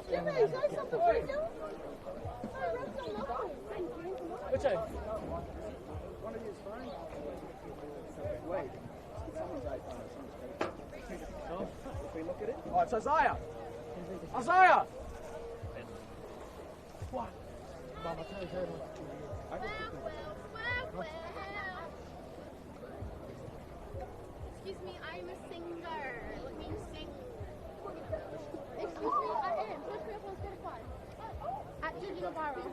Jimmy, say something for you. Which one? One of you's phone? Wait. Someone's iPhone or someone's If we look at it. Oh, it's Isaiah. Isaiah! What? Well. Excuse me, I'm a singer. Let me sing. Excuse me, I am. Push me up on Spotify. At Judy Navarro.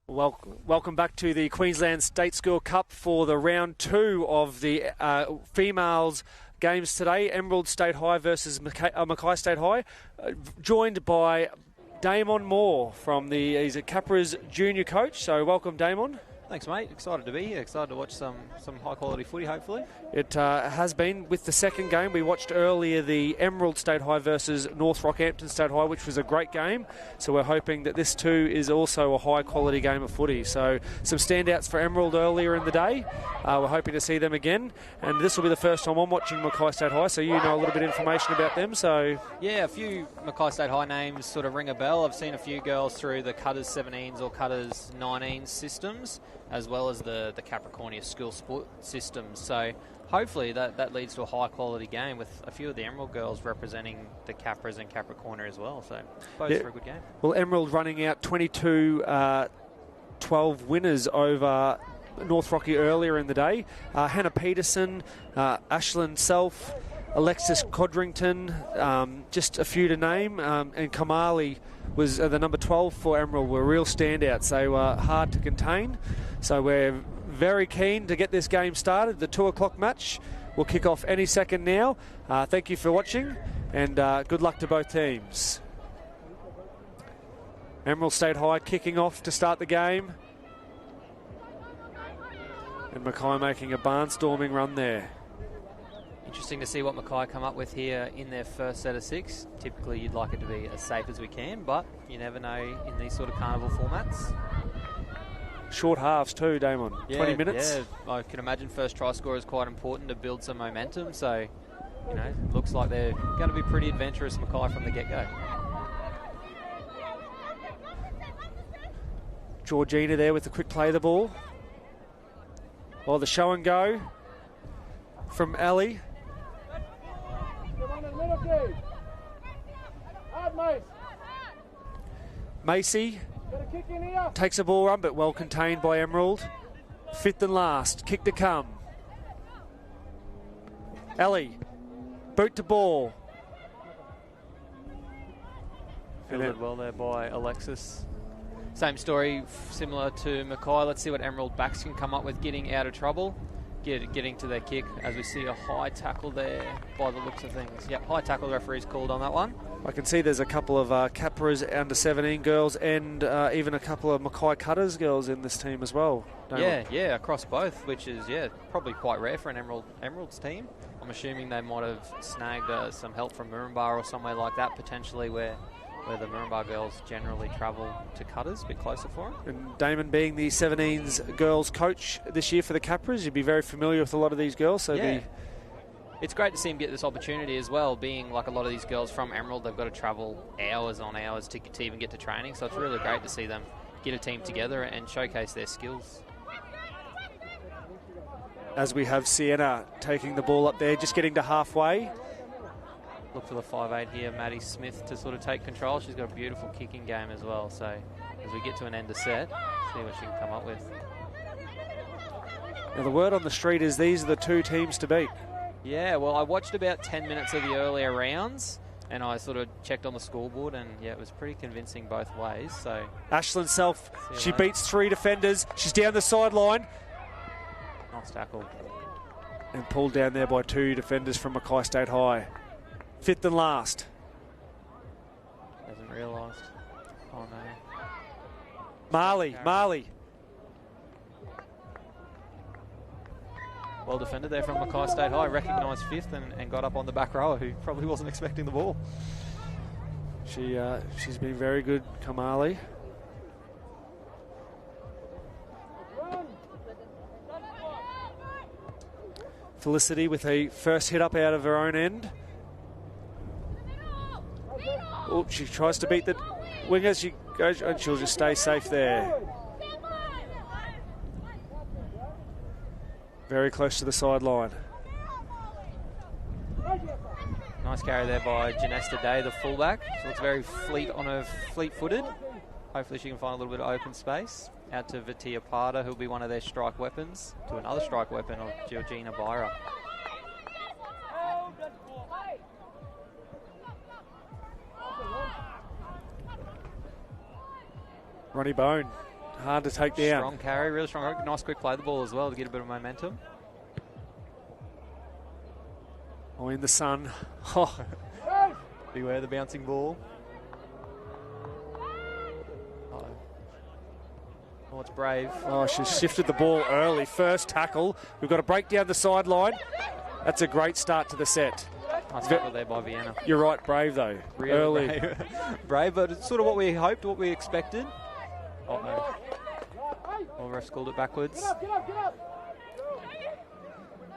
Welcome back to the Queensland State School Cup for the round 2 of the females games today. Emerald State High versus Mackay State High, joined by Damon Moore he's a Capra's junior coach. So welcome, Damon. Thanks, mate. Excited to be here. Excited to watch some high-quality footy, hopefully. It has been with the second game. We watched earlier the Emerald State High versus North Rockhampton State High, which was a great game. So we're hoping that this too is also a high-quality game of footy. So some standouts for Emerald earlier in the day. We're hoping to see them again. And this will be the first time I'm watching Mackay State High, so you know a little bit of information about them. So yeah, a few Mackay State High names sort of ring a bell. I've seen a few girls through the Cutters 17s or Cutters 19s systems, as well as the Capricornia school sport systems. So hopefully that leads to a high quality game with a few of the Emerald girls representing the Capras and Capricornia as well. So both for a good game. Well, Emerald running out 22-12 winners over North Rocky earlier in the day. Hannah Peterson, Ashlyn Self, Alexis Codrington, just a few to name, and Kamali was the number 12 for Emerald, were real standouts. They were hard to contain. So we're very keen to get this game started. The 2 o'clock match will kick off any second now. Thank you for watching, and good luck to both teams. Emerald State High kicking off to start the game. And Mackay making a barnstorming run there. Interesting to see what Mackay come up with here in their first set of 6. Typically you'd like it to be as safe as we can, but you never know in these sort of carnival formats. Short halves too, Damon. 20 minutes. Yeah, I can imagine first try score is quite important to build some momentum. So, looks like they're going to be pretty adventurous, Mackay, from the get-go. Georgina there with the quick play of the ball. Well, the show and go from Ellie. Macy takes a ball run, but well contained by Emerald. Fifth and last, kick to come. Ellie, boot to ball. Fielded well there by Alexis. Same story, similar to Mackay. Let's see what Emerald backs can come up with getting out of trouble. Getting to their kick, as we see a high tackle there by the looks of things. Yep, high tackle, the referee's called on that one. I can see there's a couple of Capra's under 17 girls and even a couple of Mackay Cutters girls in this team as well. Yeah, across both, which is probably quite rare for an Emerald's team. I'm assuming they might have snagged some help from Moranbah or somewhere like that, potentially where the Moranbah girls generally travel to Cutters, a bit closer for them. And Damon, being the 17s girls coach this year for the Capras, you'd be very familiar with a lot of these girls. So it's great to see him get this opportunity as well, being like a lot of these girls from Emerald, they've got to travel hours on hours to even get to training. So it's really great to see them get a team together and showcase their skills. As we have Sienna taking the ball up there, just getting to halfway. Look for the 5'8" here, Maddie Smith, to sort of take control. She's got a beautiful kicking game as well. So as we get to an end of set, see what she can come up with. Now the word on the street is these are the two teams to beat. Yeah, well, I watched about 10 minutes of the earlier rounds and I sort of checked on the scoreboard and it was pretty convincing both ways. So Ashlyn Self, she beats 3 defenders. She's down the sideline. Nice tackle. And pulled down there by 2 defenders from Mackay State High. Fifth and last. Hasn't realised. Oh no. Marley. Well defended there from Mackay State High. Recognised fifth and got up on the back rower, who probably wasn't expecting the ball. She's been very good, Kamali. Felicity with a first hit up out of her own end. Oh, she tries to beat the wingers. She goes, and she'll just stay safe there. Very close to the sideline. Nice carry there by Janesta Day, the fullback. She looks very fleet-footed. Hopefully she can find a little bit of open space. Out to Vitia Parda, who'll be one of their strike weapons, to another strike weapon of Georgina Byra. Ronnie Bone, hard to take down. Strong carry, really strong. Nice quick play the ball as well to get a bit of momentum. Oh, in the sun. Oh. Beware the bouncing ball. Oh, it's Brave. Oh, she's shifted the ball early. First tackle. We've got to break down the sideline. That's a great start to the set. Nice tackle there by Vienna. You're right, Brave though. Really early. Brave. Brave, but it's sort of what we hoped, what we expected. Oh no. Well, ref's called it backwards.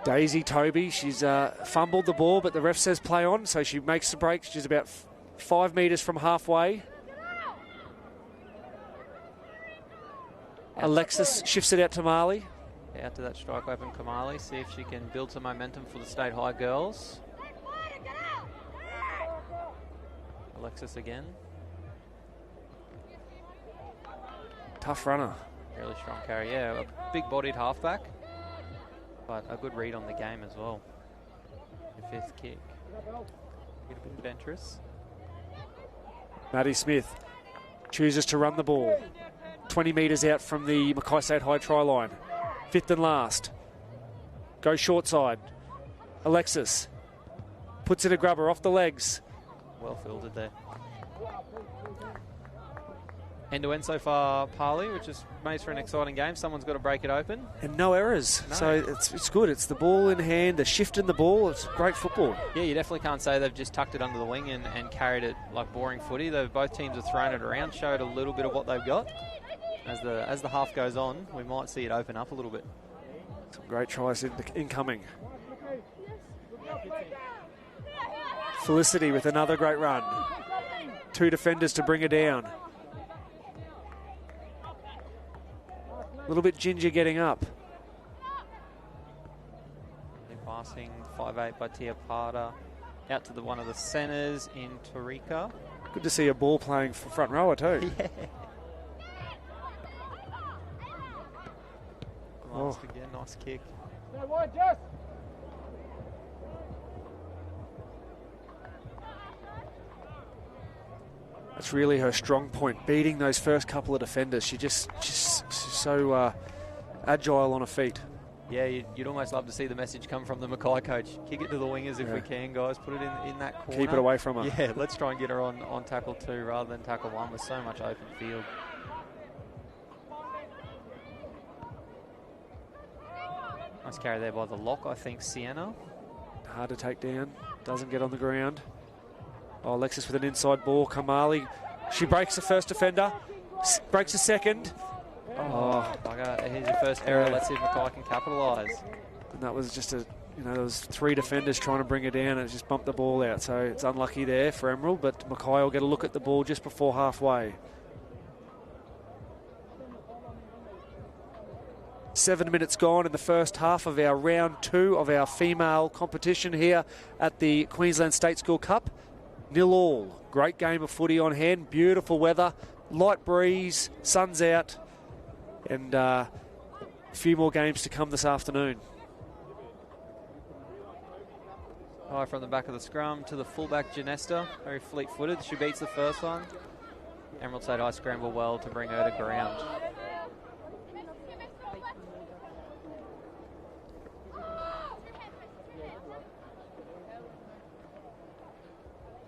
Daisy Toby, she's fumbled the ball, but the ref says play on, so she makes the break. She's about 5 metres from halfway. Alexis shifts it out to Marley. Out to that strike weapon, Kamali. See if she can build some momentum for the State High girls. Alexis again. Tough runner. Really strong carry. Yeah, a big-bodied halfback, but a good read on the game as well. The fifth kick. Get a bit adventurous. Maddie Smith chooses to run the ball. 20 metres out from the Mackay State High try line. Fifth and last. Go short side. Alexis puts in a grubber off the legs. Well fielded there. End to end so far, Parley, which is made for an exciting game. Someone's got to break it open. And no errors. No. So it's good. It's the ball in hand, the shift in the ball. It's great football. Yeah, you definitely can't say they've just tucked it under the wing and carried it like boring footy. Both teams have thrown it around, showed a little bit of what they've got. As the half goes on, we might see it open up a little bit. Some great tries incoming. Felicity with another great run. 2 defenders to bring her down. A little bit ginger getting up. Passing 5'8" by Tia Parda out to one of the centres in Torika. Good to see a ball playing for front rower too. Yeah. Oh. Again, nice kick. No, wide, Jess. That's really her strong point, beating those first couple of defenders. She's so agile on her feet. Yeah, you'd almost love to see the message come from the Mackay coach. Kick it to the wingers if we can, guys. Put it in that corner. Keep it away from her. Yeah, let's try and get her on tackle 2 rather than tackle 1 with so much open field. Nice carry there by the lock, I think, Sienna. Hard to take down. Doesn't get on the ground. Oh, Alexis with an inside ball. Kamali. She breaks the first defender. Breaks the second. Oh, bugger. Here's your first error. Let's see if Mackay can capitalise. And that was just there was 3 defenders trying to bring her down and it just bumped the ball out. So it's unlucky there for Emerald, but Mackay will get a look at the ball just before halfway. 7 minutes gone in the first half of our round 2 of our female competition here at the Queensland State School Cup. 0-0. Great game of footy on hand. Beautiful weather. Light breeze. Sun's out. And a few more games to come this afternoon. High from the back of the scrum to the fullback, Janesta. Very fleet-footed. She beats the first one. Emerald State High scramble well to bring her to ground.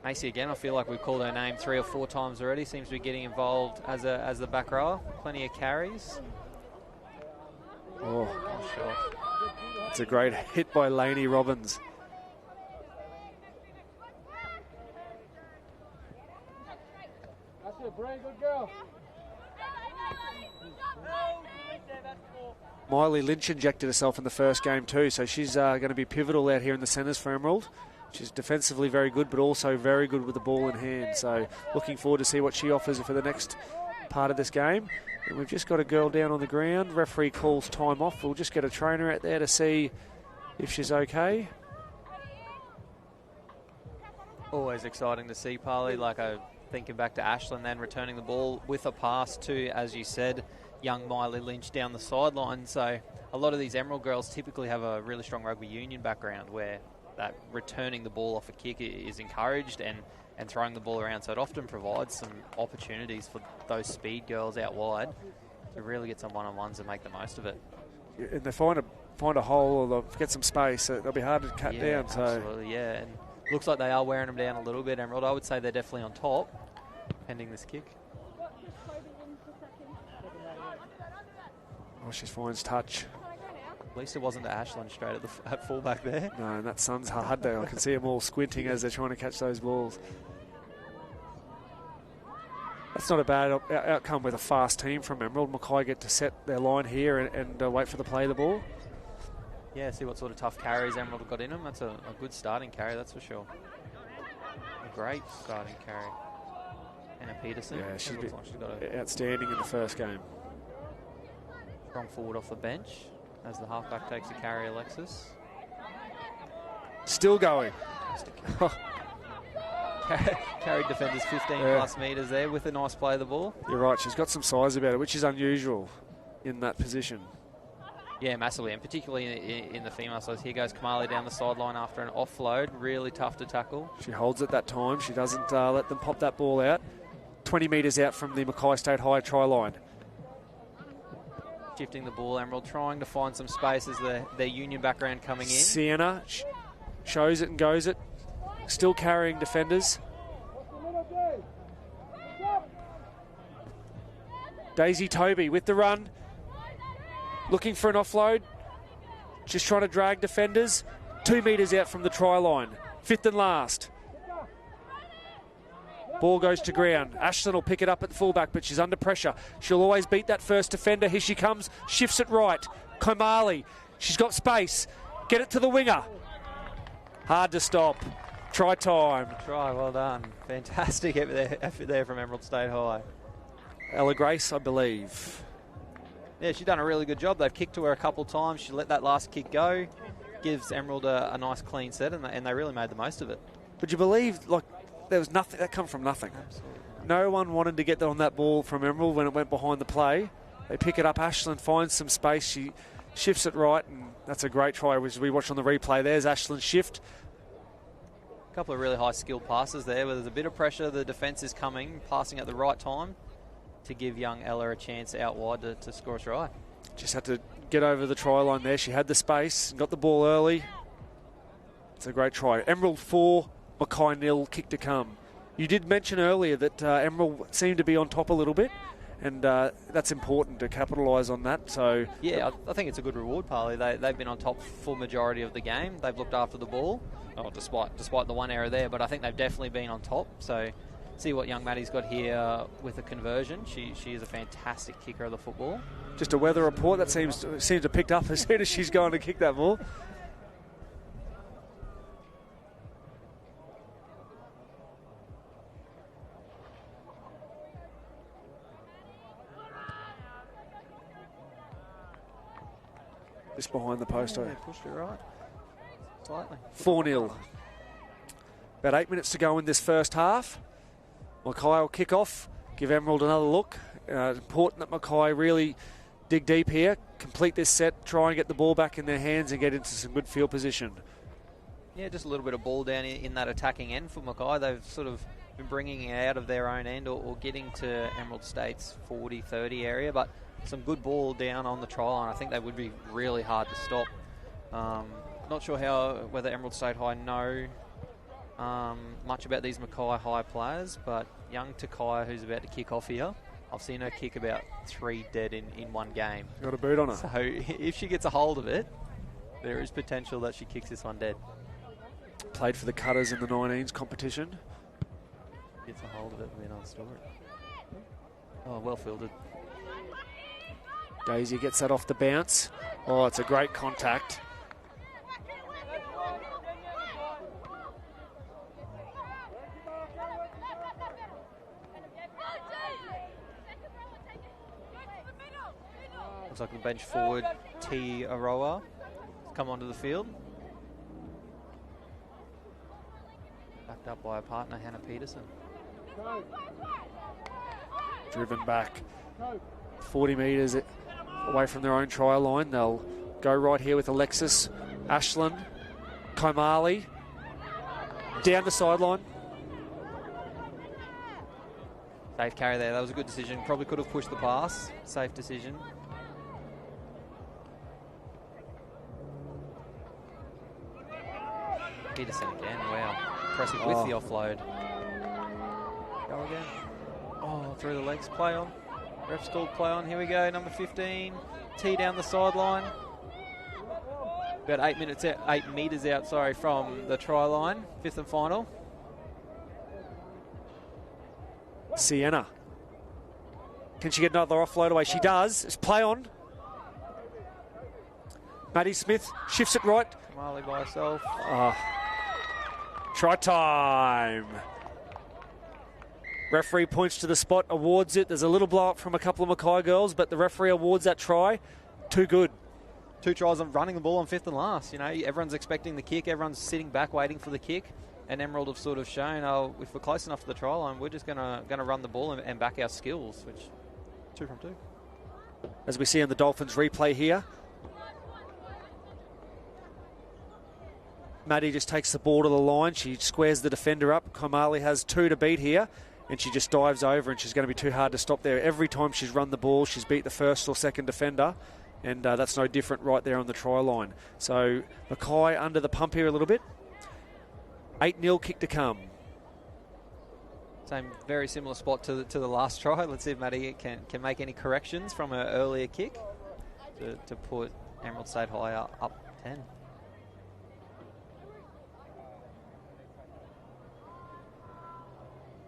Macy again, I feel like we've called her name 3 or 4 times already. Seems to be getting involved as the back rower. Plenty of carries. Oh, it's a great hit by Lainey Robbins. That's it, Bray, good girl. Miley Lynch injected herself in the first game too, so she's going to be pivotal out here in the centres for Emerald. She's defensively very good, but also very good with the ball in hand. So looking forward to see what she offers for the next part of this game. And we've just got a girl down on the ground. Referee calls time off. We'll just get a trainer out there to see if she's okay. Always exciting to see, Parley. Like thinking back to Ashland then returning the ball with a pass to, as you said, young Miley Lynch down the sideline. So a lot of these Emerald girls typically have a really strong rugby union background where that returning the ball off a kick is encouraged and throwing the ball around. So it often provides some opportunities for those speed girls out wide to really get some one-on-ones and make the most of it. And they find a hole or they'll get some space. So they'll be hard to cut down. Absolutely, yeah. And looks like they are wearing them down a little bit, Emerald. I would say they're definitely on top, pending this kick. Oh, she finds touch. At least it wasn't to Ashland straight at fullback there. No, and that sun's hard there. I can see them all squinting as they're trying to catch those balls. That's not a bad outcome with a fast team from Emerald. Mackay get to set their line here and wait for the play of the ball. Yeah, see what sort of tough carries Emerald have got in them. That's a good starting carry, that's for sure. A great starting carry. Anna Peterson. Yeah, she's been got outstanding in the first game. Strong forward off the bench as the halfback takes a carry, Alexis. Still going. Carried defenders 15 plus metres there with a nice play of the ball. You're right, she's got some size about her, which is unusual in that position. Yeah, massively, and particularly in the female size. Here goes Kamali down the sideline after an offload. Really tough to tackle. She holds it that time. She doesn't let them pop that ball out. 20 metres out from the Mackay State High try line. Shifting the ball, Emerald trying to find some space as their union background coming in. Sienna shows it and goes it. Still carrying defenders. Daisy Toby with the run. Looking for an offload. Just trying to drag defenders. 2 metres out from the try line. 5th and last. Ball goes to ground. Ashton will pick it up at the fullback, but she's under pressure. She'll always beat that first defender. Here she comes. Shifts it right. Komali. She's got space. Get it to the winger. Hard to stop. Try time. Try, well done. Fantastic effort there from Emerald State High. Ella Grace, I believe. Yeah, she's done a really good job. They've kicked to her a couple times. She let that last kick go. Gives Emerald a nice clean set, and they really made the most of it. But you believe, like, there was nothing that come from nothing. Absolutely. No one wanted to get on that ball from Emerald when it went behind the play. They pick it up. Ashlyn finds some space. She shifts it right, and that's a great try, which we watch on the replay. There's Ashlyn's shift. A couple of really high skilled passes there where there's a bit of pressure. The defence is coming, passing at the right time to give young Ella a chance out wide to score a try. Just had to get over the try line there. She had the space, got the ball early. It's a great try. Emerald 4, Mackay 0, kick to come. You did mention earlier that Emerald seemed to be on top a little bit, and that's important to capitalise on that. So yeah, I think it's a good reward, Parley. They've been on top full majority of the game. They've looked after the ball, despite the one error there, but I think they've definitely been on top. So see what young Maddie's got here with a conversion. She is a fantastic kicker of the football. Just a weather report that seems to have picked up as soon as she's going to kick that ball. Just behind the post. Yeah, pushed it right. Slightly. 4-0. About 8 minutes to go in this first half. Mackay will kick off, give Emerald another look. Important that Mackay really dig deep here, complete this set, try and get the ball back in their hands and get into some good field position. Yeah, just a little bit of ball down in that attacking end for Mackay. They've sort of been bringing it out of their own end or getting to Emerald State's 40-30 area, but some good ball down on the try line. I think they would be really hard to stop. Not sure whether Emerald State High know much about these Mackay High players, but young Takaya, who's about to kick off here, I've seen her kick about 3 dead in one game. Got a boot on her. So if she gets a hold of it, there is potential that she kicks this one dead. Played for the Cutters in the 19s competition. Gets a hold of it, we're another story. Oh, well fielded. Daisy gets that off the bounce. Oh, it's a great contact. Looks like the bench forward, T. Aroa, has come onto the field. Backed up by a partner, Hannah Peterson. Driven back 40 metres away from their own try line. They'll go right here with Alexis, Ashlyn, Komali, down the sideline. Safe carry there. That was a good decision. Probably could have pushed the pass. Safe decision. Peterson again. Wow. Impressive with the offload. Go again. Oh, through the legs. Play on. Ref's called play on. Here we go. Number 15. T down the sideline. About 8 metres out, from the try line. Fifth and final. Sienna. Can she get another offload away? She does. It's play on. Maddie Smith shifts it right. Marley by herself. Try time. Referee points to the spot, awards it. There's a little blow up from a couple of Mackay girls, but the referee awards that try. Too good. 2 tries on running the ball on fifth and last. You know, everyone's expecting the kick. Everyone's sitting back waiting for the kick. And Emerald have sort of shown, if we're close enough to the try line, we're just going to run the ball and back our skills, which 2 from 2. As we see in the Dolphins replay here, Maddie just takes the ball to the line. She squares the defender up. Komali has 2 to beat here, and she just dives over, and she's going to be too hard to stop there. Every time she's run the ball, she's beat the first or second defender, and that's no different right there on the try line. So Mackay under the pump here a little bit. 8-0 kick to come. Same, very similar spot to the last try. Let's see if Maddie can make any corrections from her earlier kick to put Emerald State High up 10.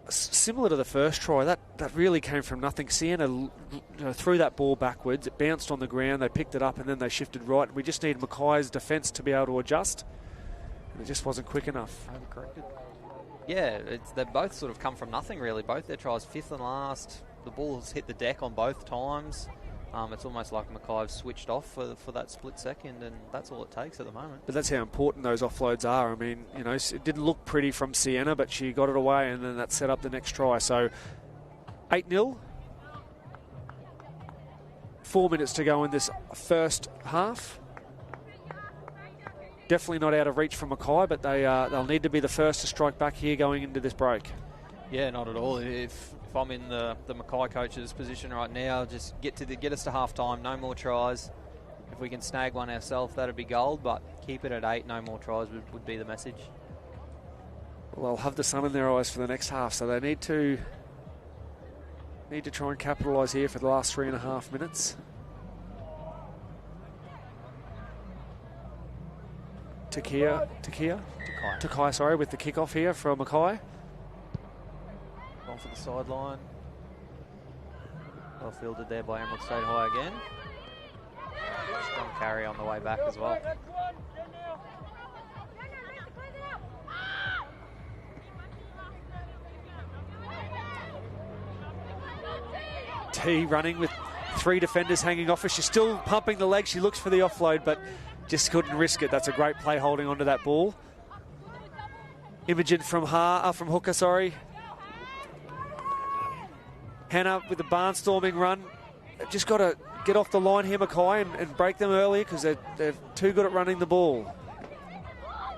Similar to the first try, that really came from nothing. Sienna threw that ball backwards. It bounced on the ground. They picked it up and then they shifted right. We just need Mackay's defence to be able to adjust. And it just wasn't quick enough. Overcorrected. Yeah, they both sort of come from nothing really. Both their tries, fifth and last. The ball's hit the deck on both times. It's almost like Mackay switched off for that split second, and that's all it takes at the moment. But that's how important those offloads are. I mean, you know, it didn't look pretty from Sienna, but she got it away, and then that set up the next try. So 8-0. 4 minutes to go in this first half. Definitely not out of reach for Mackay, but they'll need to be the first to strike back here going into this break. Yeah, not at all. If I'm in the Mackay coach's position right now, just get us to half time, no more tries. If we can snag one ourselves, that'd be gold, but keep it at 8, no more tries would be the message. Well, they'll have the sun in their eyes for the next half, so they need to try and capitalise here for the last 3.5 minutes. Takai, sorry, with the kick-off here from Mackay. Gone for the sideline. Well fielded there by Emerald State High again. Strong carry on the way back as well. T running with 3 defenders hanging off her. She's still pumping the leg. She looks for the offload, but just couldn't risk it. That's a great play holding onto that ball. Imogen from hooker, sorry. Hannah with the barnstorming run. Just got to get off the line here, Mackay, and break them early because they're too good at running the ball.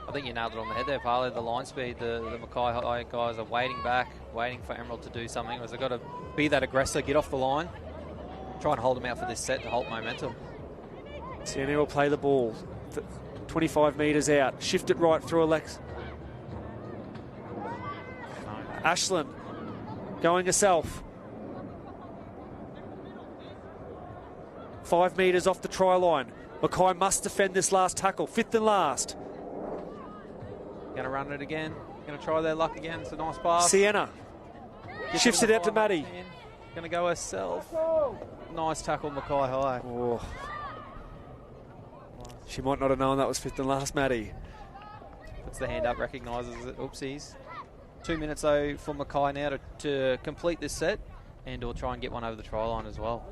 I think you nailed it on the head there, Parley. The line speed, the Mackay High guys are waiting back, waiting for Emerald to do something. They've got to be that aggressor, get off the line, try and hold them out for this set to hold momentum. Sienna will play the ball. 25 metres out. Shift it right through Alex. Ashlyn going herself. 5 metres off the try line. Mackay must defend this last tackle. 5th and last. Going to run it again. Going to try their luck again. It's a nice pass. Sienna shifts it out to Maddie. Going to go herself. Nice tackle, Mackay High. Oh. She might not have known that was 5th and last, Maddie. Puts the hand up, recognises it. Oopsies. 2 minutes, though, for Mackay now to complete this set and or try and get one over the try line as well.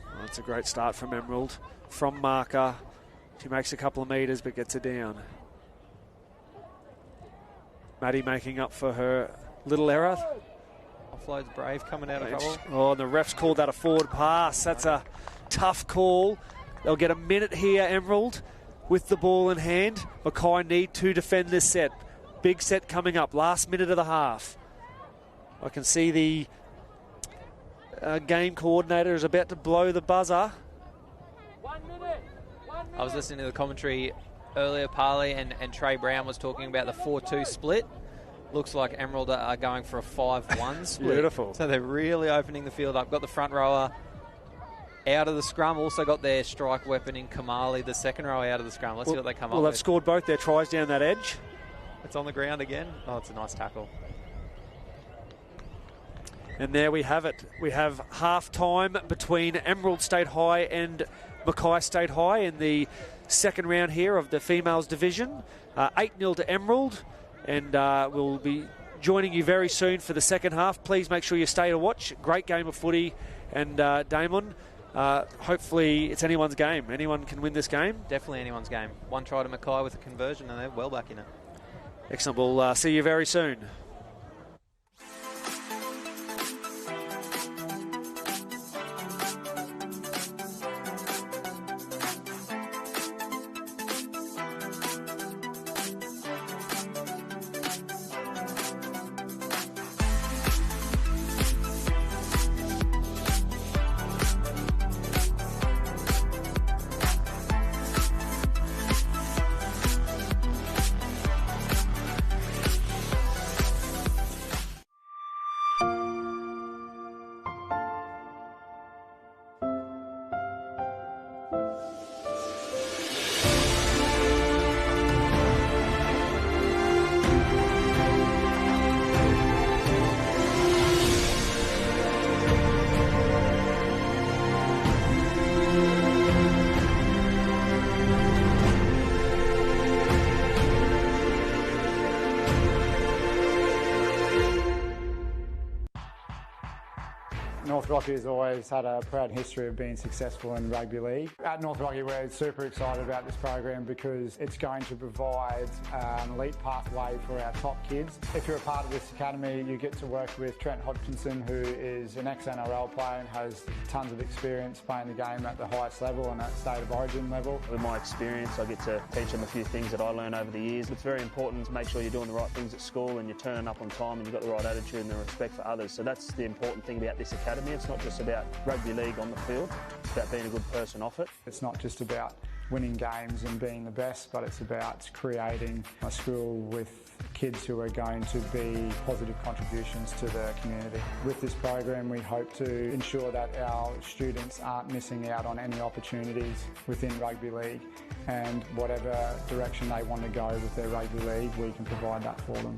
Well, that's a great start from Emerald. From marker. She makes a couple of metres but gets it down. Maddie making up for her little error. Offload's Brave coming out of trouble. Oh, and the ref's called that a forward pass. That's a tough call. They'll get a minute here, Emerald, with the ball in hand. Mackay need to defend this set. Big set coming up. Last minute of the half. I can see the game coordinator is about to blow the buzzer. 1 minute. I was listening to the commentary earlier, Parley, and Trey Brown was talking about the 4-2 split. Looks like Emerald are going for a 5-1 split. Beautiful. So they're really opening the field up. Got the front rower out of the scrum. Also got their strike weapon in Kamali, the second row out of the scrum. Let's see what they come up with. Well, they've scored both their tries down that edge. It's on the ground again. Oh, it's a nice tackle. And there we have it. We have half-time between Emerald State High and Mackay State High in the second round here of the females division. 8-0 to Emerald. And we'll be joining you very soon for the second half. Please make sure you stay to watch. Great game of footy. And Damon, hopefully it's anyone's game. Anyone can win this game. Definitely anyone's game. One try to Mackay with a conversion and they're well back in it. Excellent. We'll see you very soon. North Rocky has always had a proud history of being successful in rugby league. At North Rocky we're super excited about this program because it's going to provide an elite pathway for our top kids. If you're a part of this academy you get to work with Trent Hodgkinson, who is an ex-NRL player and has tons of experience playing the game at the highest level and at state of origin level. With my experience I get to teach them a few things that I learned over the years. It's very important to make sure you're doing the right things at school and you're turning up on time and you've got the right attitude and the respect for others. So that's the important thing about this academy. It's not just about rugby league on the field, it's about being a good person off it. It's not just about winning games and being the best, but it's about creating a school with kids who are going to be positive contributions to the community. With this program we hope to ensure that our students aren't missing out on any opportunities within rugby league, and whatever direction they want to go with their rugby league we can provide that for them.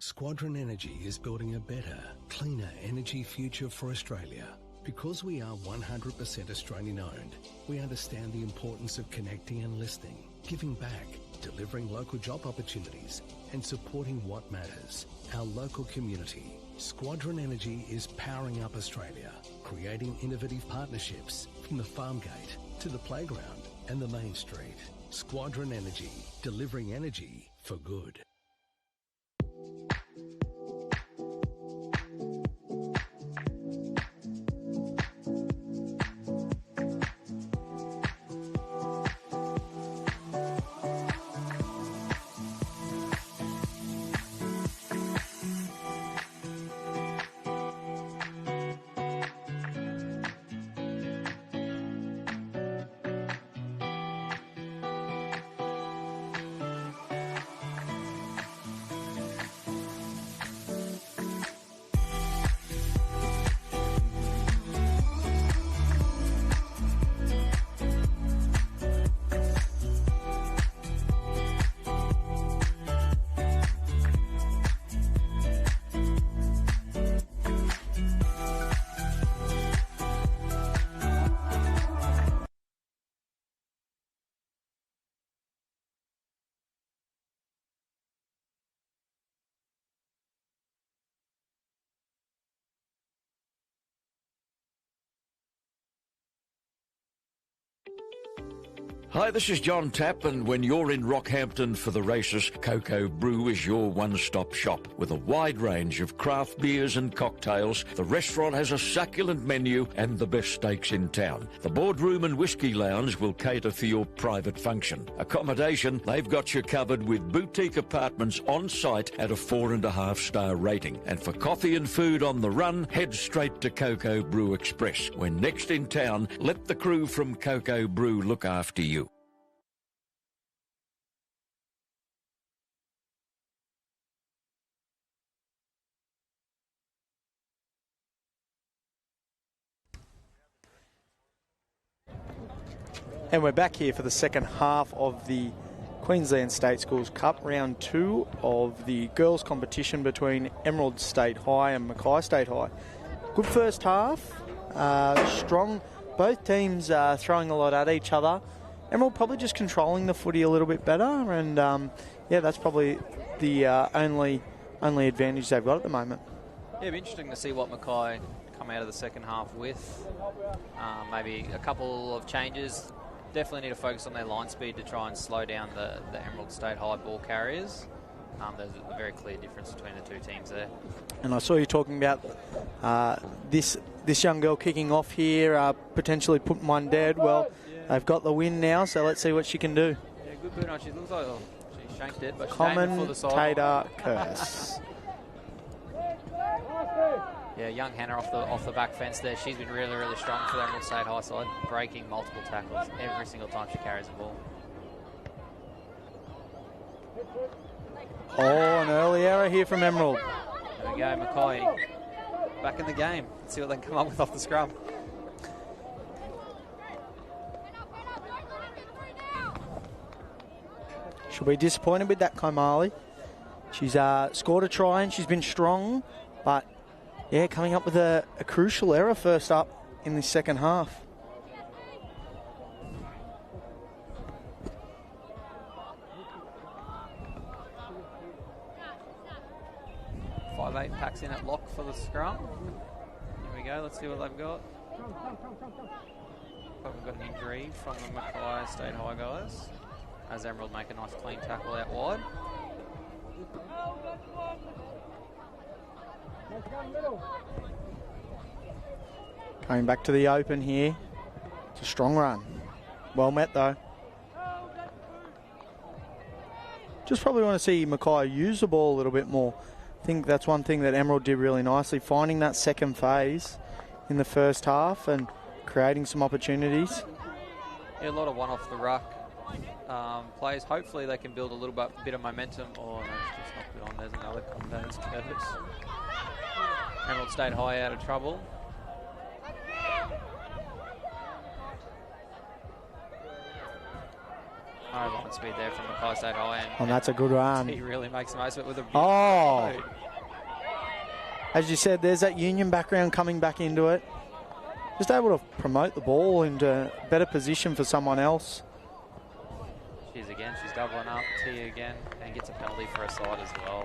Squadron Energy is building a better, cleaner energy future for Australia. Because we are 100% Australian owned, we understand the importance of connecting and listening, giving back, delivering local job opportunities and supporting what matters, our local community. Squadron Energy is powering up Australia, creating innovative partnerships from the farm gate to the playground and the main street. Squadron Energy, delivering energy for good. Hi, this is John Tapp, and when you're in Rockhampton for the races, Cocoa Brew is your one-stop shop. With a wide range of craft beers and cocktails, the restaurant has a succulent menu and the best steaks in town. The boardroom and whiskey lounge will cater for your private function. Accommodation, they've got you covered with boutique apartments on site at a 4.5-star rating. And for coffee and food on the run, head straight to Cocoa Brew Express. When next in town, let the crew from Cocoa Brew look after you. And we're back here for the second half of the Queensland State Schools Cup, round 2 of the girls' competition between Emerald State High and Mackay State High. Good first half, strong. Both teams throwing a lot at each other. Emerald probably just controlling the footy a little bit better, and yeah, that's probably the only advantage they've got at the moment. Yeah, it'd be interesting to see what Mackay come out of the second half with. Maybe a couple of changes. Definitely need to focus on their line speed to try and slow down the Emerald State High ball carriers. There's a very clear difference between the two teams there. And I saw you talking about this young girl kicking off here, potentially putting one dead. Well, they've got the win now, so let's see what she can do. Yeah, good boot on. She looks like she shanked it, but she's aiming for the side. Commentator curse. Yeah, young Hannah off the back fence there. She's been really, really strong for the Emerald State High side, breaking multiple tackles every single time she carries the ball. Oh, an early error here from Emerald. There we go, Mackay back in the game. Let's see what they can come up with off the scrum. She'll be disappointed with that, Kaimali. She's scored a try and she's been strong, but yeah, coming up with a crucial error first up in the second half. Five-eight packs in at lock for the scrum. Here we go, let's see what they've got. Probably got an injury from the Mackay State High guys, as Emerald make a nice clean tackle out wide. Coming back to the open here. It's a strong run. Well met though. Just probably want to see Mackay use the ball a little bit more. I think that's one thing that Emerald did really nicely, finding that second phase in the first half and creating some opportunities. Yeah, a lot of one off the ruck plays. Hopefully they can build a little bit of momentum. Oh, no, it's just knocked it on. There's another converse Curtis. Emerald State High out of trouble. Oh, line speed there from Mackay State High. And that's a good run. He really makes the most of it with a oh. load. As you said, there's that Union background coming back into it. Just able to promote the ball into a better position for someone else. She's doubling up, Tia again, and gets a penalty for a side as well.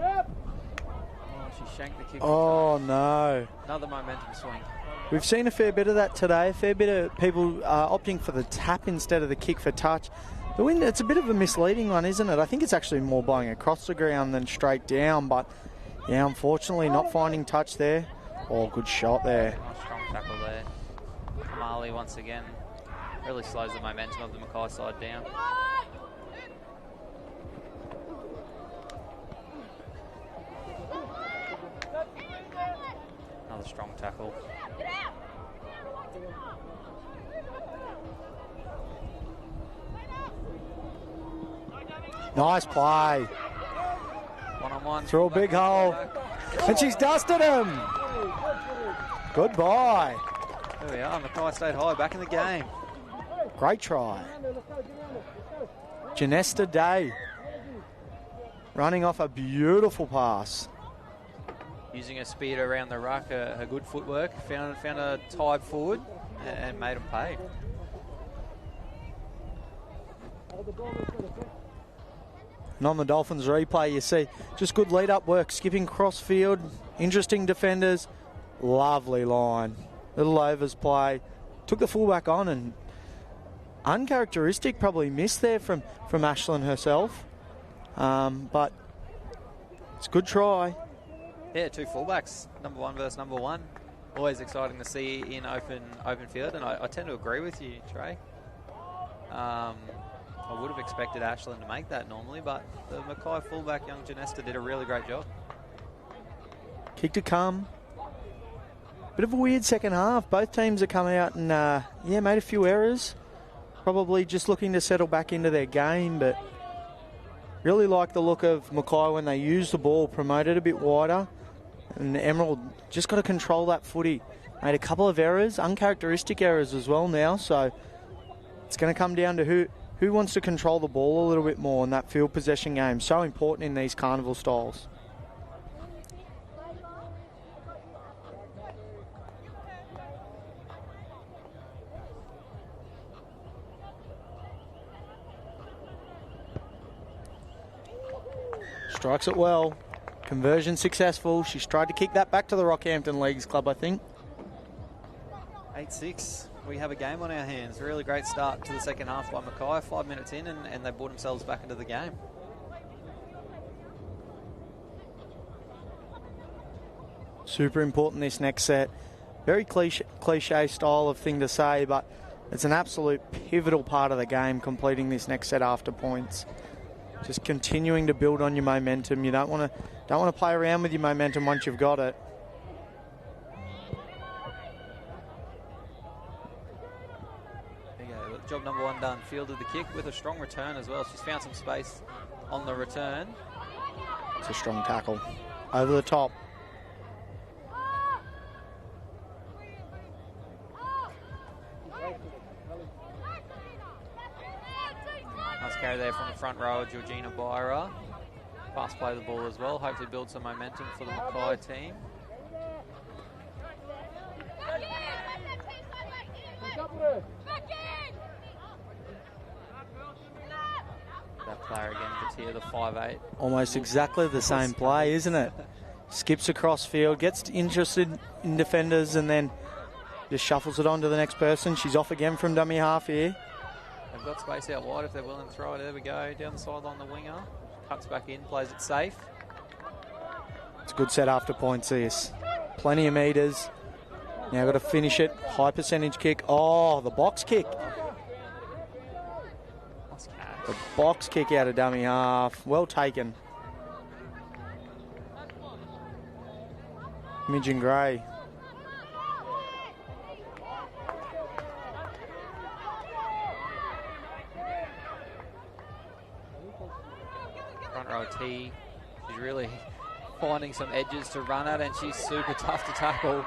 Oh, she shanked the kick. Oh, no. Another momentum swing. We've seen a fair bit of that today. A fair bit of people opting for the tap instead of the kick for touch. The wind, it's a bit of a misleading one, isn't it? I think it's actually more blowing across the ground than straight down, but yeah, unfortunately not finding touch there. Oh, good shot there. Nice strong tackle there. Kamali once again really slows the momentum of the Mackay side down. Another strong tackle. Nice play. One-on-one. Through a big hole. And she's dusted him. Goodbye. There we are, Mackay State High back in the game. Great try. Janesta Day running off a beautiful pass. Using her speed around the ruck, her good footwork, found a tied forward and made them pay. And on the Dolphins replay, you see just good lead-up work, skipping cross field, interesting defenders, lovely line. Little overs play. Took the fullback on and uncharacteristic probably missed there from Ashlyn herself. But it's a good try. Yeah, two fullbacks, number one versus number one. Always exciting to see in open field, and I tend to agree with you, Trey. I would have expected Ashlyn to make that normally, but the Mackay fullback, young Janesta, did a really great job. Kick to come. Bit of a weird second half. Both teams have come out and, made a few errors. Probably just looking to settle back into their game, but really like the look of Mackay when they use the ball, promoted a bit wider. And Emerald just got to control that footy. Made a couple of errors, uncharacteristic errors as well now, so it's going to come down to who wants to control the ball a little bit more in that field possession game. So important in these carnival styles. Strikes it well. Conversion successful. She's tried to kick that back to the Rockhampton Leagues Club, I think. 8-6. We have a game on our hands. Really great start to the second half by Mackay. 5 minutes in, and they brought themselves back into the game. Super important this next set. Very cliche style of thing to say, but it's an absolute pivotal part of the game, completing this next set after points. Just continuing to build on your momentum. You don't want to play around with your momentum once you've got it. There you go. Job number 1 done. Fielded the kick with a strong return as well. She's found some space on the return. It's a strong tackle. Over the top. Nice carry there from the front row, Georgina Byra. Fast play the ball as well. Hopefully build some momentum for the Mackay team. That player again, Katia, the 5'8". Almost exactly the same play, isn't it? Skips across field, gets interested in defenders, and then just shuffles it on to the next person. She's off again from dummy half here. They've got space out wide if they're willing to throw it. There we go. Down the sideline, the winger. Cuts back in, plays it safe. It's a good set after points, this. Plenty of metres. Now got to finish it. High percentage kick. Oh, the box kick. Nice catch. The box kick out of dummy half. Well taken. Midgen Gray. Front row T. She's really finding some edges to run at, and she's super tough to tackle.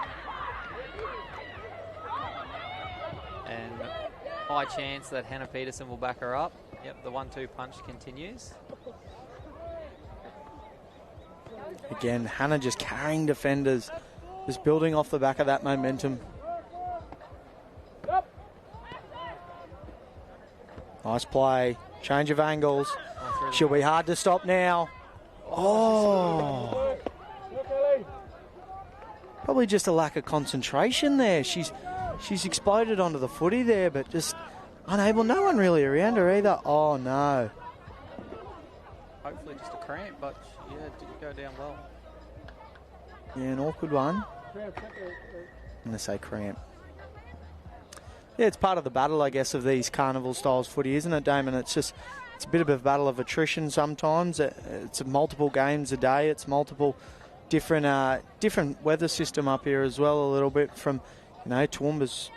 And high chance that Hannah Peterson will back her up. Yep, the 1-2 punch continues. Again, Hannah just carrying defenders, just building off the back of that momentum. Nice play, change of angles. She'll be hard to stop now. Oh, probably just a lack of concentration there. She's exploded onto the footy there, but just unable. No one really around her either. Oh no. Hopefully just a cramp, but yeah, it didn't go down well. Yeah, an awkward one. I'm going to say cramp. Yeah, it's part of the battle, I guess, of these carnival styles footy, isn't it, Damon? It's a bit of a battle of attrition sometimes. It's multiple games a day. It's multiple different weather system up here as well, a little bit from, Toowoomba's,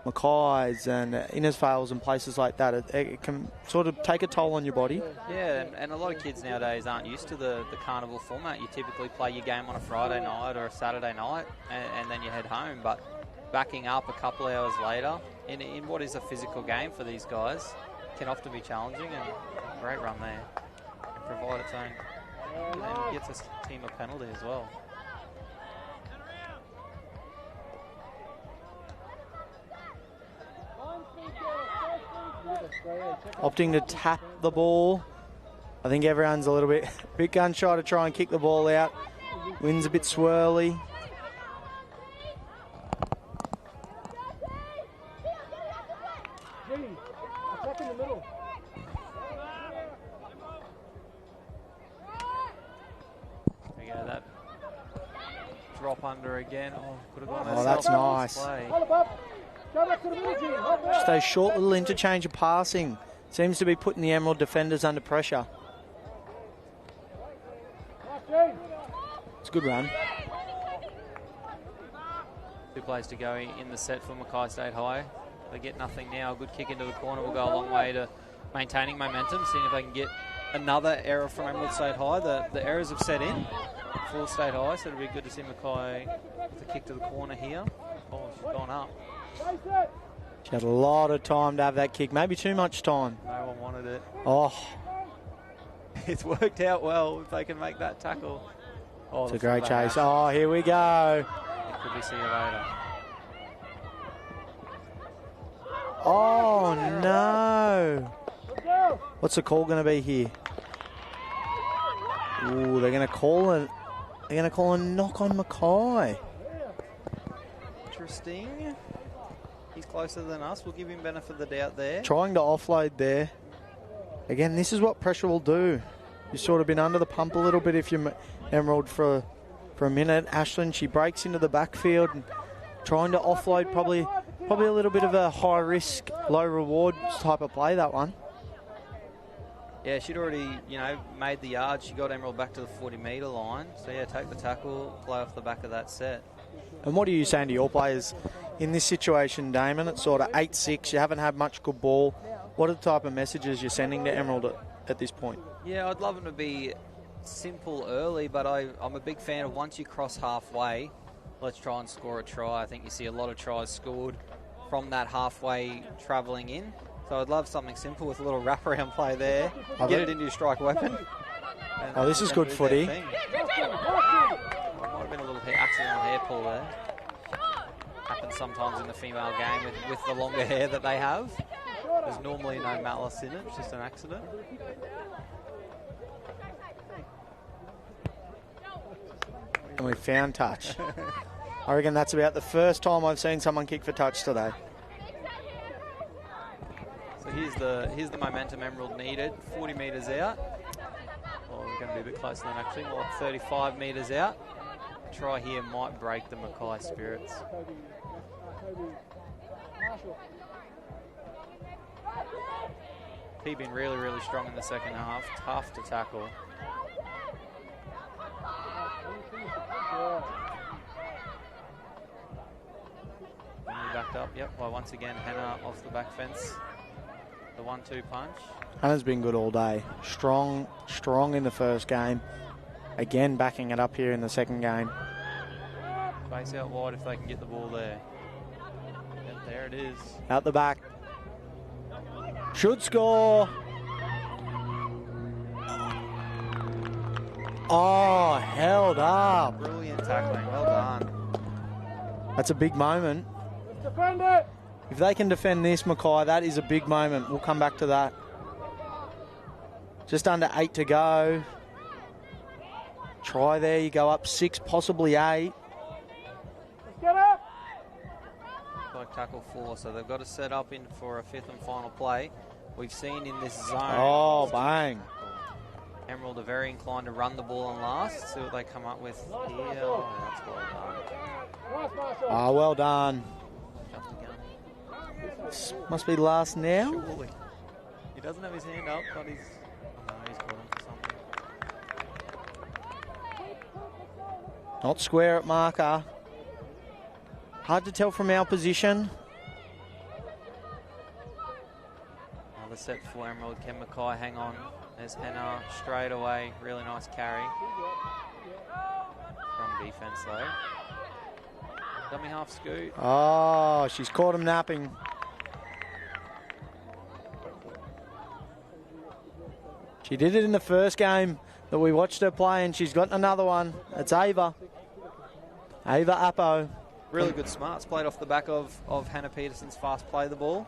Mackay's and Innisfail's and places like that. It can sort of take a toll on your body. Yeah, and a lot of kids nowadays aren't used to the carnival format. You typically play your game on a Friday night or a Saturday night and then you head home. But backing up a couple hours later in what is a physical game for these guys can often be challenging, and great run there. And provide its own, and gets this team a penalty as well. Opting to tap the ball. I think everyone's a little bit gun shy to try and kick the ball out. Wind's a bit swirly. There you go, that drop under again. Oh, could have gone. Oh, that's nice. Just a short little interchange of passing. Seems to be putting the Emerald defenders under pressure. It's a good run. 2 plays to go in the set for Mackay State High. They get nothing now. A good kick into the corner will go a long way to maintaining momentum, seeing if they can get another error from Emerald State High. The errors have set in for State High, so it'll be good to see Mackay with the kick to the corner here. Oh, she's gone up. She had a lot of time to have that kick, maybe too much time. No one wanted it. Oh, It's worked out well if they can make that tackle. Oh, it's a great chase. Oh, here we go. Could we see you later? Oh, no. What's the call going to be here? Ooh, they're going to call a knock on Mackay. Interesting. He's closer than us. We'll give him benefit of the doubt there. Trying to offload there. Again, this is what pressure will do. You've sort of been under the pump a little bit if you're Emerald for a minute. Ashlyn, she breaks into the backfield and trying to offload, probably a little bit of a high risk, low reward type of play, that one. Yeah, she'd already, made the yard. She got Emerald back to the 40-metre line. So, yeah, take the tackle, play off the back of that set. And what are you saying to your players in this situation, Damon? It's sort of 8-6. You haven't had much good ball. What are the type of messages you're sending to Emerald at this point? Yeah, I'd love them to be simple early, but I'm a big fan of once you cross halfway, let's try and score a try. I think you see a lot of tries scored from that halfway travelling in. So I'd love something simple with a little wraparound play there. Get it into your strike weapon. Oh, this is good footy. Might have been a little accidental hair pull there. Happens sometimes in the female game with the longer hair that they have. There's normally no malice in it, it's just an accident. And we found touch. I reckon that's about the first time I've seen someone kick for touch today. So here's the momentum Emerald needed. 40 metres out. Well, we're going to be a bit closer than actually. More like 35 metres out. A try here might break the Mackay spirits. He been really, really strong in the second half. Tough to tackle. Backed up, yep. Well, once again, Hannah off the back fence. The 1-2 punch. Hannah's been good all day. Strong in the first game. Again, backing it up here in the second game. Base out wide if they can get the ball there. Yep, there it is. Out the back. Should score. Oh, held up. Brilliant tackling, well done. That's a big moment. Defend it! If they can defend this, Mackay, that is a big moment. We'll come back to that. Just under 8 to go. Try there, you go up 6, possibly 8. Let's get up! Like tackle 4, so they've got to set up in for a 5th and final play. We've seen in this zone. Oh, bang. Emerald are very inclined to run the ball on last. See what they come up with here. Oh, that's well done. Oh, well done. This must be last now. Surely. He doesn't have his hand up, but he's... Oh, no, he's got him for something. Not square at marker. Hard to tell from our position. Another set for Emerald. Can Mackay hang on? There's Hannah straight away. Really nice carry. From defence though. Dummy half scoot. Oh, she's caught him napping. She did it in the first game that we watched her play, and she's got another one. It's Ava. Ava Appo. Really good smarts. Played off the back of Hannah Peterson's fast play the ball.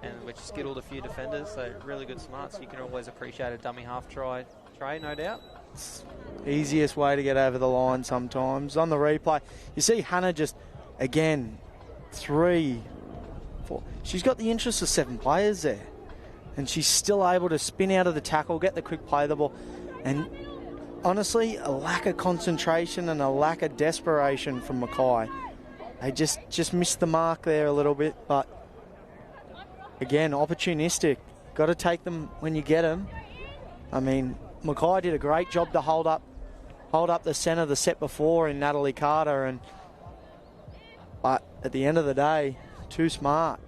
And which skittled a few defenders, so really good smarts. You can always appreciate a dummy half try, no doubt. It's easiest way to get over the line sometimes. On the replay, you see Hannah just, again, 3, 4. She's got the interest of 7 players there. And she's still able to spin out of the tackle, get the quick play the ball. And honestly, a lack of concentration and a lack of desperation from Mackay. They just missed the mark there a little bit, but again, opportunistic. Got to take them when you get them. I mean, Mackay did a great job to hold up the centre the set before in Natalie Carter, but at the end of the day, too smart.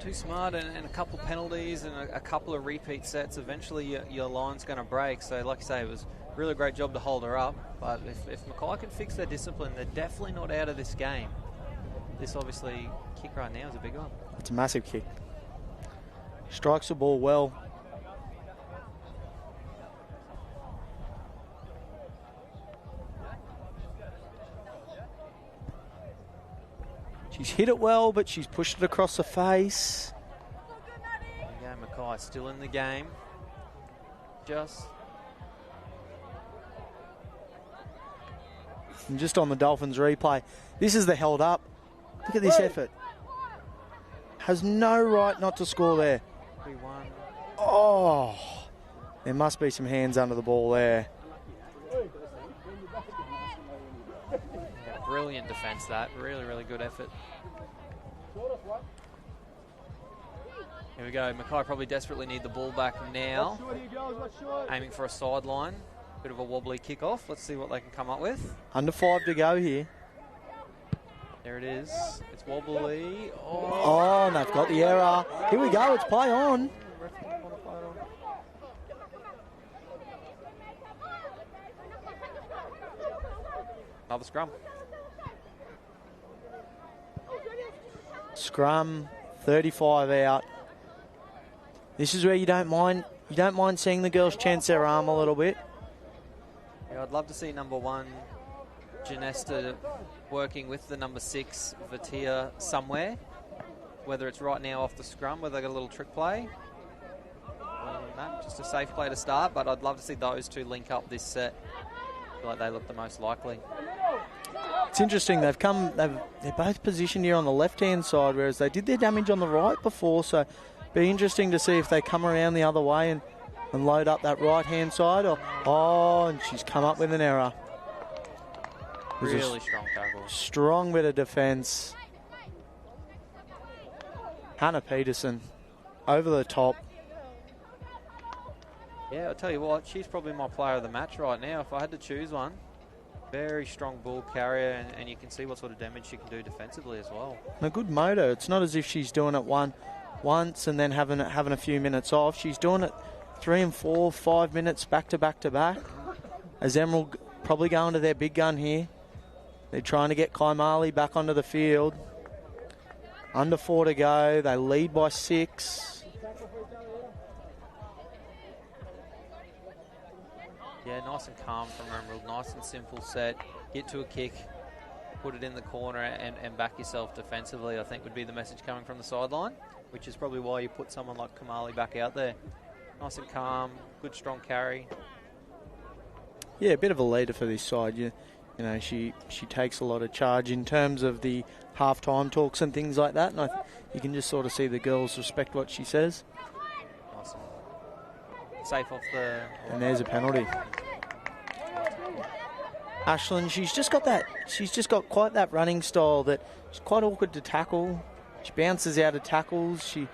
Too smart, and a couple penalties and a couple of repeat sets. Eventually, your line's going to break. So, like you say, it was a really great job to hold her up. But if Mackay can fix their discipline, they're definitely not out of this game. This obviously kick right now is a big one. It's a massive kick. Strikes the ball well. She's hit it well, but she's pushed it across the face. Yeah, Mackay still in the game. And just on the Dolphins replay, this is the held up. Look at this effort. Has no right not to score there. 3-1. Oh, there must be some hands under the ball there. Yeah, brilliant defence that. Really, really good effort. Here we go. Mackay probably desperately need the ball back now. Aiming for a sideline. Bit of a wobbly kickoff. Let's see what they can come up with. Under 5 to go here. There it is. It's wobbly. Oh, and they've got the error. Here we go. It's play on. Another scrum. Scrum, 35 out. This is where you don't mind seeing the girls chance their arm a little bit. Yeah, I'd love to see number 1, Janesta, working with the number 6, Vatia, somewhere. Whether it's right now off the scrum, whether they got a little trick play. No, just a safe play to start, but I'd love to see those two link up this set. I feel like they look the most likely. It's interesting, they're both positioned here on the left-hand side, whereas they did their damage on the right before, so be interesting to see if they come around the other way and load up that right-hand side. And she's come up with an error. Really strong tackle. Strong bit of defence. Hannah Peterson, over the top. Yeah, I'll tell you what, she's probably my player of the match right now if I had to choose one. Very strong ball carrier, and you can see what sort of damage she can do defensively as well. A good motor. It's not as if she's doing it once and then having a few minutes off. She's doing it 3 and 4, 5 minutes back to back to back. As Emerald probably going to their big gun here. They're trying to get Kaimali back onto the field. Under 4 to go. They lead by 6. Yeah, nice and calm from Emerald. Nice and simple set. Get to a kick, put it in the corner and back yourself defensively, I think would be the message coming from the sideline, which is probably why you put someone like Kamali back out there. Nice and calm, good strong carry. Yeah, a bit of a leader for this side. You know, she takes a lot of charge in terms of the half-time talks and things like that, and you can just sort of see the girls respect what she says. Awesome. Safe off the... And there's a penalty. Ashlyn, she's just got quite that running style that she's quite awkward to tackle. She bounces out of tackles. She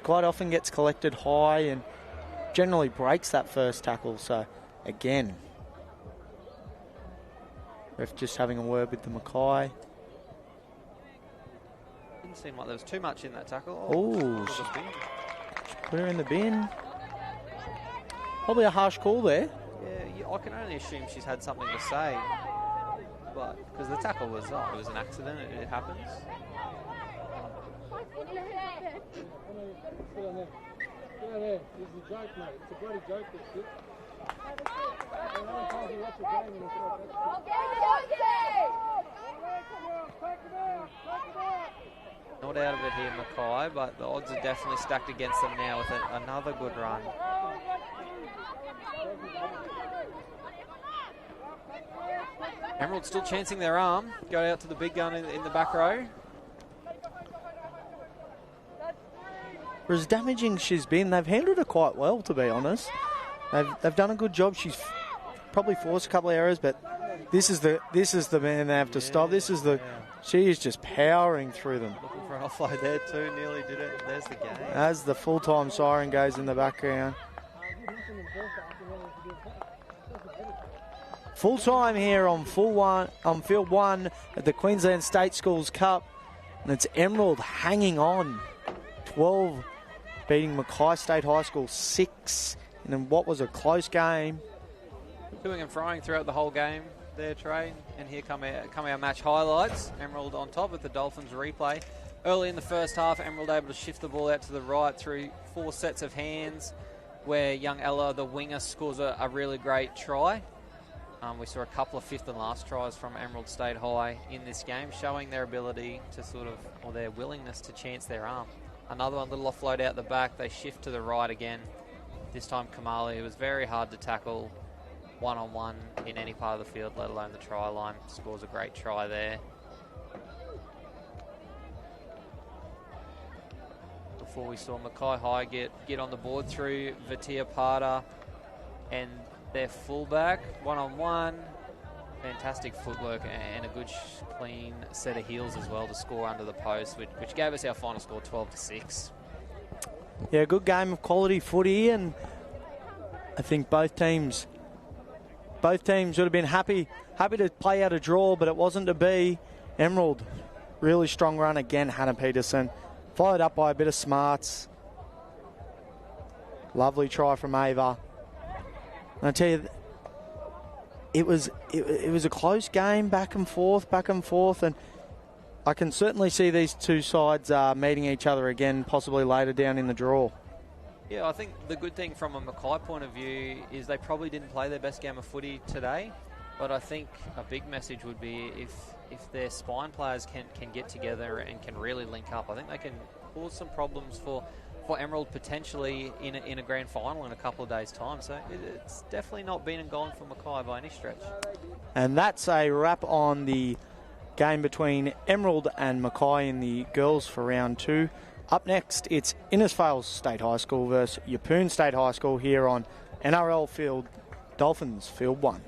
quite often gets collected high and generally breaks that first tackle. So, again, ref just having a word with the Mackay. Didn't seem like there was too much in that tackle. Oh, she put her in the bin. Probably a harsh call there. Yeah, I can only assume she's had something to say, but because the tackle was it was an accident, it happens. Not out of it here, Mackay, but the odds are definitely stacked against them now with another good run. Emerald still chancing their arm. Go out to the big gun in the back row. For as damaging she's been, they've handled her quite well, to be honest. They've done a good job. She's probably forced a couple of errors, but this is the man they have to stop. She is just powering through them. Looking for an offload there too. Nearly did it. There's the game. As the full-time siren goes in the background. Full time here on field one at the Queensland State Schools Cup, and it's Emerald hanging on. 12 beating Mackay State High School 6 in what was a close game. Doing and frying throughout the whole game there, Trey. And here come our match highlights. Emerald on top with the Dolphins replay. Early in the first half, Emerald able to shift the ball out to the right through 4 sets of hands, where young Ella, the winger, scores a really great try. We saw a couple of 5th and last tries from Emerald State High in this game, showing their ability to or their willingness to chance their arm. Another one, little offload out the back. They shift to the right again. This time Kamali, it was very hard to tackle one-on-one in any part of the field, let alone the try line. Scores a great try there. Before we saw Mackay High get on the board through Vatia Parda and their fullback, one-on-one. Fantastic footwork and a good clean set of heels as well to score under the post, which gave us our final score 12-6. Yeah, good game of quality footy, and I think both teams would have been happy to play out a draw, but it wasn't to be. Emerald, really strong run again, Hannah Peterson, followed up by a bit of smarts. Lovely try from Ava. And I tell you, it was a close game, back and forth, and I can certainly see these two sides meeting each other again, possibly later down in the draw. Yeah, I think the good thing from a Mackay point of view is they probably didn't play their best game of footy today, but I think a big message would be if their spine players can get together and can really link up, I think they can cause some problems for Emerald potentially in a grand final in a couple of days' time. So it's definitely not been and gone for Mackay by any stretch. And that's a wrap on the game between Emerald and Mackay in the girls for round 2. Up next, it's Innisfail State High School versus Yeppoon State High School here on NRL Field, Dolphins Field 1.